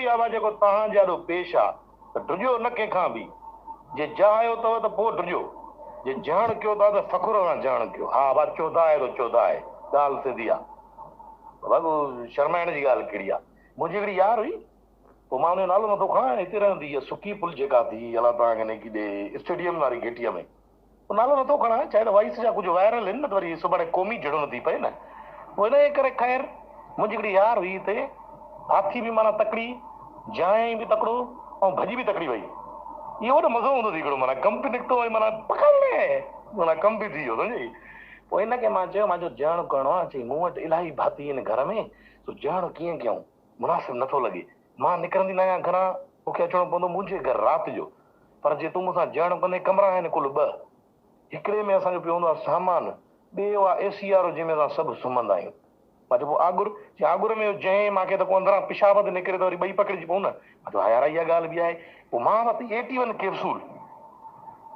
ई आहे जेको तव्हां ॾाढो पेश आहे त ड्रिजो न कंहिंखां बि जे जायो अथव त पोइ ड्रिजो जे जाण कयो था त फ़खुर सां जाण कयो हा बस चौधा आहे त चौधा आहे ॻाल्हि सिधी आहे बाबू शर्माइण जी ॻाल्हि कहिड़ी आहे मुंहिंजी हिकिड़ी यार हुई पोइ मां हुनजो नालो नथो खणां हिते रहंदी इहा सुकी पुल जेका थी अलाह तव्हांखे न किथे स्टेडियम वारी गेटीअ में पोइ नालो नथो खणां चाहे त वॉइस जा कुझु वायरल आहिनि न त वरी सुभाणे क़ौमी जहिड़ो नथी पए न पोइ हिन जे करे ख़ैर मुंहिंजी हिकिड़ी यार हुई हिते हाथी बि माना तकड़ी जांइ बि तकिड़ो ऐं भॼी बि तकड़ी वई इहो वॾो मज़ो हूंदो हिकिड़ो माना कम बि निकितो वरी माना पकड़ माना कम बि थी वियो सम्झी पोइ हिनखे मां चयो मां ॼण करिणो आहे चई मूं वटि इलाही भाती आहिनि घर में तूं ॼण कीअं कयूं मुनासिबु नथो लॻे मां निकिरंदी न आहियां घरां मूंखे अचिणो पवंदो मुंहिंजे घर राति जो पर जे तूं मूंसां ॼण कंदे कमरा आहिनि कुल 2 हिकिड़े में असांजो पियो हूंदो आहे सामान ॿियो आहे एसी वारो जंहिंमें असां सभु सुम्हंदा आहियूं मां चयो पोइ आगुर में जंहिं मूंखे त पोइ अंदरां पिशाब ते निकिरे त वरी 2 पकड़िजी पऊं न मां चयो हा यार इहा ॻाल्हि बि आहे पोइ मां वरिती 81 कैप्सूल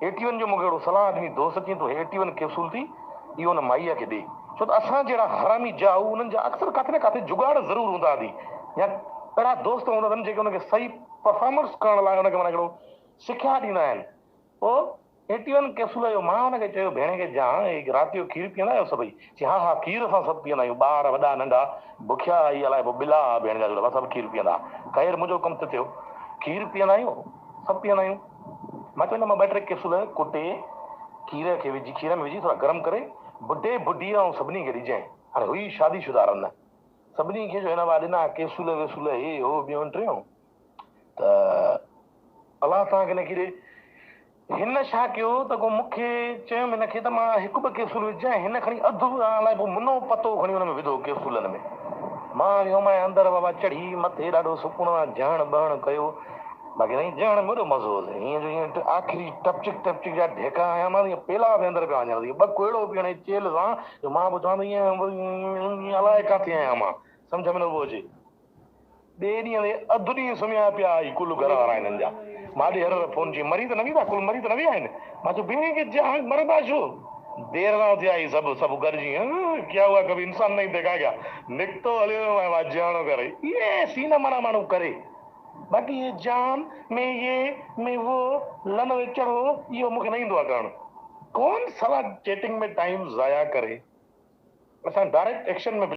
81 जो मूंखे हिकिड़ो सलाह ॾिनी दोस्त चई तूं 81 कैप्सूल थी इहो न माईअ खे ॾे छो त असां जहिड़ा हरामी जाऊ उन्हनि जा अक्सर किथे न किथे जुगाड़ ज़रूरु हूंदा थी या अहिड़ा दोस्त हूंदा अथनि जेके हुनखे सही परफॉर्मेंस करण लाइ हुनखे माना हिकिड़ो सिखिया ॾींदा आहिनि पोइ 81 कैप्सूल जो मां हुनखे चयो भेण खे जां राति जो खीरु पीअंदा आहियो सभई चई हा खीर असां सभु पीअंदा आहियूं ॿार वॾा नंढा बुखिया आई अलाए पोइ बिला भेण जा जोड़ा सभु खीरु पीअंदा ख़ैर मुंहिंजो कमु त थियो खीरु पीअंदा आहियूं सभु पीअंदा आहियूं मां चवंदो मां 2-3 कैप्सूल कुटे खीर खे विझी खीर में विझी थोरा गरम करे बुढे बुढी ऐं सभिनी खे ॾिजांइ हाणे हुई शादीशुदा रन सभिनी खे जो हिन बार ॾिना कैप्सूल वेसूल हे हो ॿियो टियों त अलाह तव्हांखे न किरे हिन छा कयो त को मूंखे चयुमि हिनखे त मां 1-2 कैप्सूल विझां हिन खणी अधु अलाए पोइ मुनो पतो खणी हुन में विधो कैप्सूलनि में मां वियुमि अंदरि बाबा चढ़ी मथे ॾाढो सुकुण जहण बहण कयो बाक़ी न ॼण में वॾो मज़ो हो हीअं जो हीअं आख़िरी टपचिक जा ढेका आया मां ईअं पेला बि अंदरि पिया वञनि 2 कोयड़ो पीअण जी चेल सां जो मां पोइ चवां ईअं अलाए किथे आहियां मां सम्झ में नथो अचे ॿिए ॾींहं ते अधु ॾींहुं सुम्हिया पिया आई कुल घर वारा हिननि जा मां ॾे हर फोन चई मरी त न विया कुल मरी त न विया आहिनि मां चयो भेण खे जां मरंदा छो देर न थिया आई सभु गॾिजी क्या हुआ कभी इंसान नहीं देखा क्या निकितो हलियो जाणो करे ये सीन माना माण्हू करे बाक़ी ये जान में ये में वो लन में चढ़ो इहो मूंखे न ईंदो आहे करणु कौन साला चैटिंग में टाइम ज़ाया करे असां डायरेक्ट एक्शन में